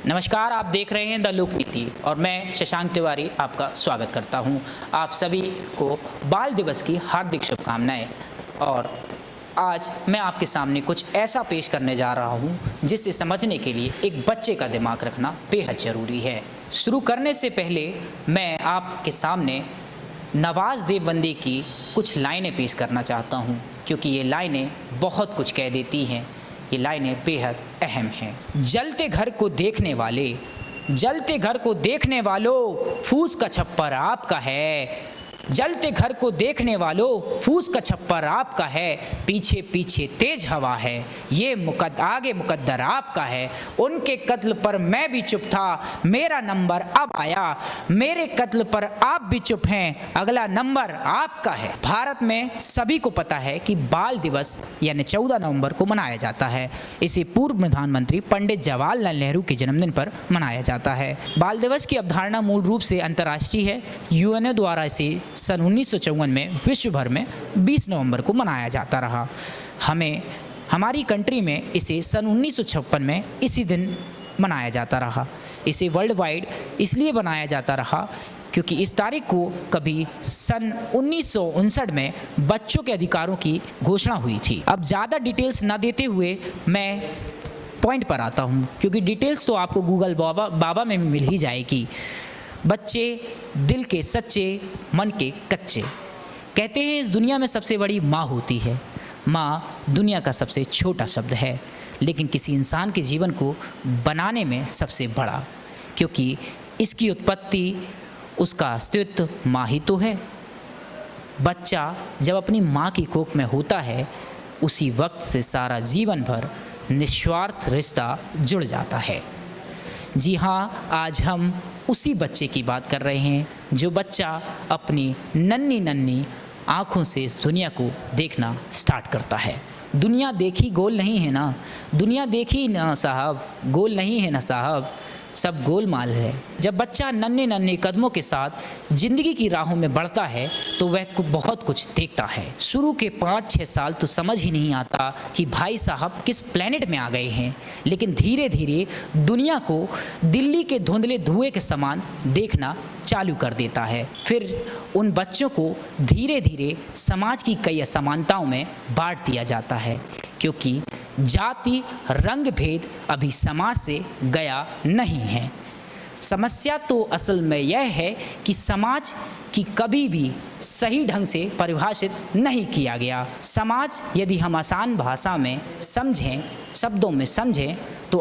नमस्कार, आप देख रहे हैं द लोक नीति और मैं शशांक तिवारी आपका स्वागत करता हूं। आप सभी को बाल दिवस की हार्दिक शुभकामनाएं। और आज मैं आपके सामने कुछ ऐसा पेश करने जा रहा हूं जिसे समझने के लिए एक बच्चे का दिमाग रखना बेहद ज़रूरी है। शुरू करने से पहले मैं आपके सामने नवाज़ देवबंदी की कुछ लाइनें पेश करना चाहता हूं, क्योंकि ये लाइनें बहुत कुछ कह देती हैं। ये लाइनें बेहद अहम हैं। जलते घर को देखने वालों, फूस का छप्पर आपका है। जलते घर को देखने वालों, फूस का छप्पर आपका है। पीछे पीछे तेज हवा है, ये आगे मुकद्दर आपका है। उनके कत्ल पर मैं भी चुप था, मेरा नंबर अब आया। मेरे कत्ल पर आप भी चुप हैं, अगला नंबर आपका है। भारत में सभी को पता है कि बाल दिवस यानी 14 नवंबर को मनाया जाता है। इसे पूर्व प्रधानमंत्री पंडित जवाहरलाल नेहरू के जन्मदिन पर मनाया जाता है। बाल दिवस की अवधारणा मूल रूप से अंतर्राष्ट्रीय है। यूएनओ द्वारा इसे सन 1954 में विश्व भर में 20 नवंबर को मनाया जाता रहा। हमारी कंट्री में इसे सन 1956 में इसी दिन मनाया जाता रहा। इसे वर्ल्ड वाइड इसलिए बनाया जाता रहा क्योंकि इस तारीख को कभी सन 1959 में बच्चों के अधिकारों की घोषणा हुई थी। अब ज़्यादा डिटेल्स ना देते हुए मैं पॉइंट पर आता हूँ, क्योंकि डिटेल्स तो आपको गूगल बाबा में भी मिल ही जाएगी। बच्चे दिल के सच्चे, मन के कच्चे। कहते हैं इस दुनिया में सबसे बड़ी माँ होती है। माँ दुनिया का सबसे छोटा शब्द है, लेकिन किसी इंसान के जीवन को बनाने में सबसे बड़ा, क्योंकि इसकी उत्पत्ति, उसका अस्तित्व माँ ही तो है। बच्चा जब अपनी माँ की कोख में होता है, उसी वक्त से सारा जीवन भर निस्वार्थ रिश्ता जुड़ जाता है। जी हाँ, आज हम उसी बच्चे की बात कर रहे हैं जो बच्चा अपनी नन्ही नन्ही आँखों से इस दुनिया को देखना स्टार्ट करता है। दुनिया देखी गोल नहीं है ना, दुनिया देखी ना साहब, गोल नहीं है ना साहब, सब गोलमाल है। जब बच्चा नन्हे नन्हे कदमों के साथ ज़िंदगी की राहों में बढ़ता है तो वह बहुत कुछ देखता है। शुरू के 5-6 साल तो समझ ही नहीं आता कि भाई साहब किस प्लेनेट में आ गए हैं, लेकिन धीरे धीरे दुनिया को दिल्ली के धुंधले धुएं के समान देखना चालू कर देता है। फिर उन बच्चों को धीरे धीरे समाज की कई असमानताओं में बांट दिया जाता है, क्योंकि जाति रंग भेद अभी समाज से गया नहीं है। समस्या तो असल में यह है कि समाज की कभी भी सही ढंग से परिभाषित नहीं किया गया। समाज यदि हम आसान भाषा में समझें, शब्दों में समझें, तो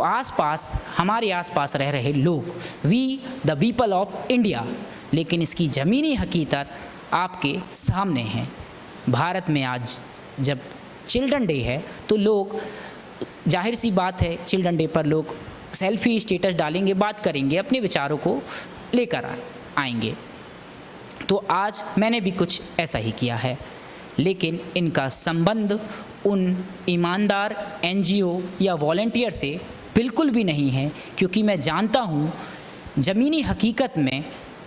हमारे आसपास रह रहे लोग, we the people of India, लेकिन इसकी ज़मीनी हकीकत आपके सामने है। भारत में आज जब चिल्ड्रन डे है तो लोग, जाहिर सी बात है, चिल्ड्रन डे पर लोग सेल्फी स्टेटस डालेंगे, बात करेंगे, अपने विचारों को लेकर आएंगे। तो आज मैंने भी कुछ ऐसा ही किया है, लेकिन इनका संबंध उन ईमानदार एनजीओ या वॉलंटियर से बिल्कुल भी नहीं है, क्योंकि मैं जानता हूँ ज़मीनी हकीकत में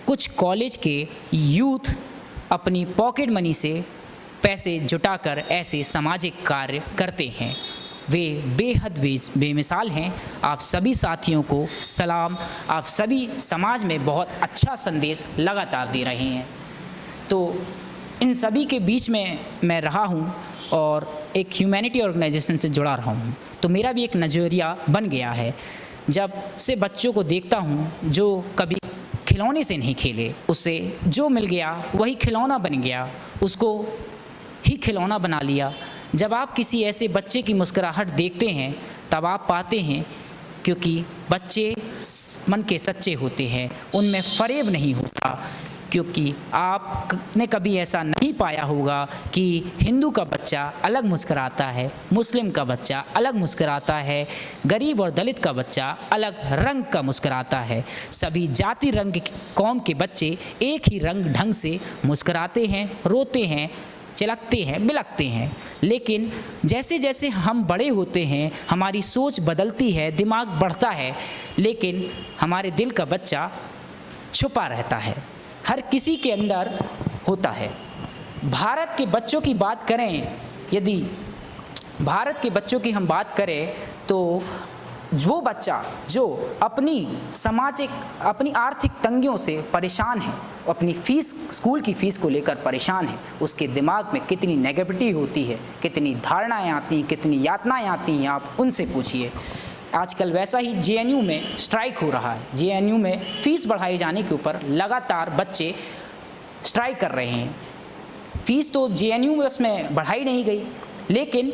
कुछ कॉलेज के यूथ अपनी पॉकेट मनी से पैसे जुटाकर ऐसे सामाजिक कार्य करते हैं। वे बेहद बेमिसाल हैं। आप सभी साथियों को सलाम। आप सभी समाज में बहुत अच्छा संदेश लगातार दे रहे हैं। तो इन सभी के बीच में मैं रहा हूँ और एक ह्यूमैनिटी ऑर्गेनाइजेशन से जुड़ा रहा हूँ, तो मेरा भी एक नज़रिया बन गया है। जब से बच्चों को देखता हूँ जो कभी खिलौने से नहीं खेले, उसे जो मिल गया वही खिलौना बन गया, उसको ही खिलौना बना लिया। जब आप किसी ऐसे बच्चे की मुस्कुराहट देखते हैं तब आप पाते हैं, क्योंकि बच्चे मन के सच्चे होते हैं, उनमें फरेब नहीं होता। क्योंकि आपने कभी ऐसा नहीं पाया होगा कि हिंदू का बच्चा अलग मुस्कुराता है, मुस्लिम का बच्चा अलग मुस्कुराता है, गरीब और दलित का बच्चा अलग रंग का मुस्कुराता है। सभी जाति रंग कौम के बच्चे एक ही ढंग से मुस्कुराते हैं, रोते हैं, चिलकते हैं, बिलकते हैं। लेकिन जैसे जैसे हम बड़े होते हैं, हमारी सोच बदलती है, दिमाग बढ़ता है, लेकिन हमारे दिल का बच्चा छुपा रहता है, हर किसी के अंदर होता है। भारत के बच्चों की बात करें, यदि भारत के बच्चों की हम बात करें तो वो बच्चा जो अपनी आर्थिक तंगियों से परेशान है, अपनी फीस, स्कूल की फ़ीस को लेकर परेशान है, उसके दिमाग में कितनी नेगेटिविटी होती है, कितनी धारणाएं आती हैं, कितनी यातनाएं आती हैं, आप उनसे पूछिए। आजकल वैसा ही जेएनयू में स्ट्राइक हो रहा है। जेएनयू में फ़ीस बढ़ाए जाने के ऊपर लगातार बच्चे स्ट्राइक कर रहे हैं। फ़ीस तो जेएनयू में उसमें बढ़ाई नहीं गई, लेकिन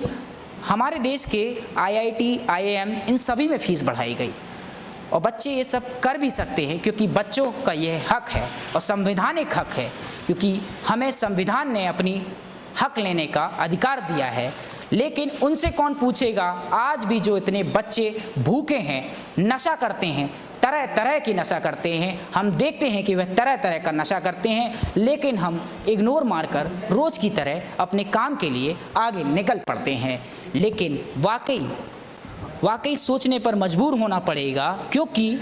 हमारे देश के आईआईटी, आईआईएम इन सभी में फ़ीस बढ़ाई गई। और बच्चे ये सब कर भी सकते हैं क्योंकि बच्चों का यह हक है और संवैधानिक हक है, क्योंकि हमें संविधान ने अपनी हक लेने का अधिकार दिया है। लेकिन उनसे कौन पूछेगा? आज भी जो इतने बच्चे भूखे हैं, नशा करते हैं, तरह तरह की नशा करते हैं, हम देखते हैं कि वह तरह तरह का नशा करते हैं, लेकिन हम इग्नोर मारकर रोज़ की तरह अपने काम के लिए आगे निकल पड़ते हैं। लेकिन वाकई सोचने पर मजबूर होना पड़ेगा, क्योंकि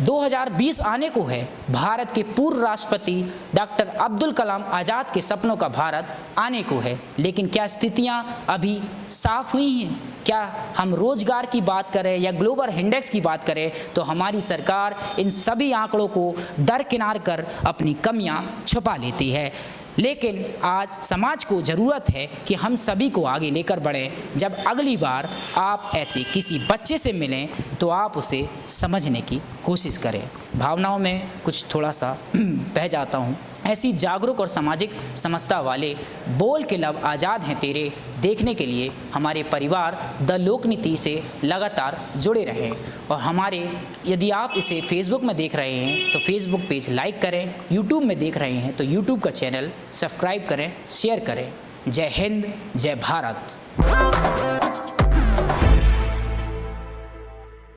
2020 आने को है। भारत के पूर्व राष्ट्रपति डॉक्टर अब्दुल कलाम आज़ाद के सपनों का भारत आने को है, लेकिन क्या स्थितियां अभी साफ हुई हैं? क्या हम रोजगार की बात करें या ग्लोबल इंडेक्स की बात करें तो हमारी सरकार इन सभी आंकड़ों को दरकिनार कर अपनी कमियां छुपा लेती है। लेकिन आज समाज को ज़रूरत है कि हम सभी को आगे लेकर बढ़ें। जब अगली बार आप ऐसे किसी बच्चे से मिलें तो आप उसे समझने की कोशिश करें। भावनाओं में कुछ थोड़ा सा बह जाता हूँ। ऐसी जागरूक और सामाजिक समझता वाले बोल के लब आज़ाद हैं तेरे देखने के लिए हमारे परिवार द लोकनीति से लगातार जुड़े रहें। और यदि आप इसे फेसबुक में देख रहे हैं तो फेसबुक पेज लाइक करें, यूट्यूब में देख रहे हैं तो यूट्यूब का चैनल सब्सक्राइब करें, शेयर करें। जय हिंद, जय भारत।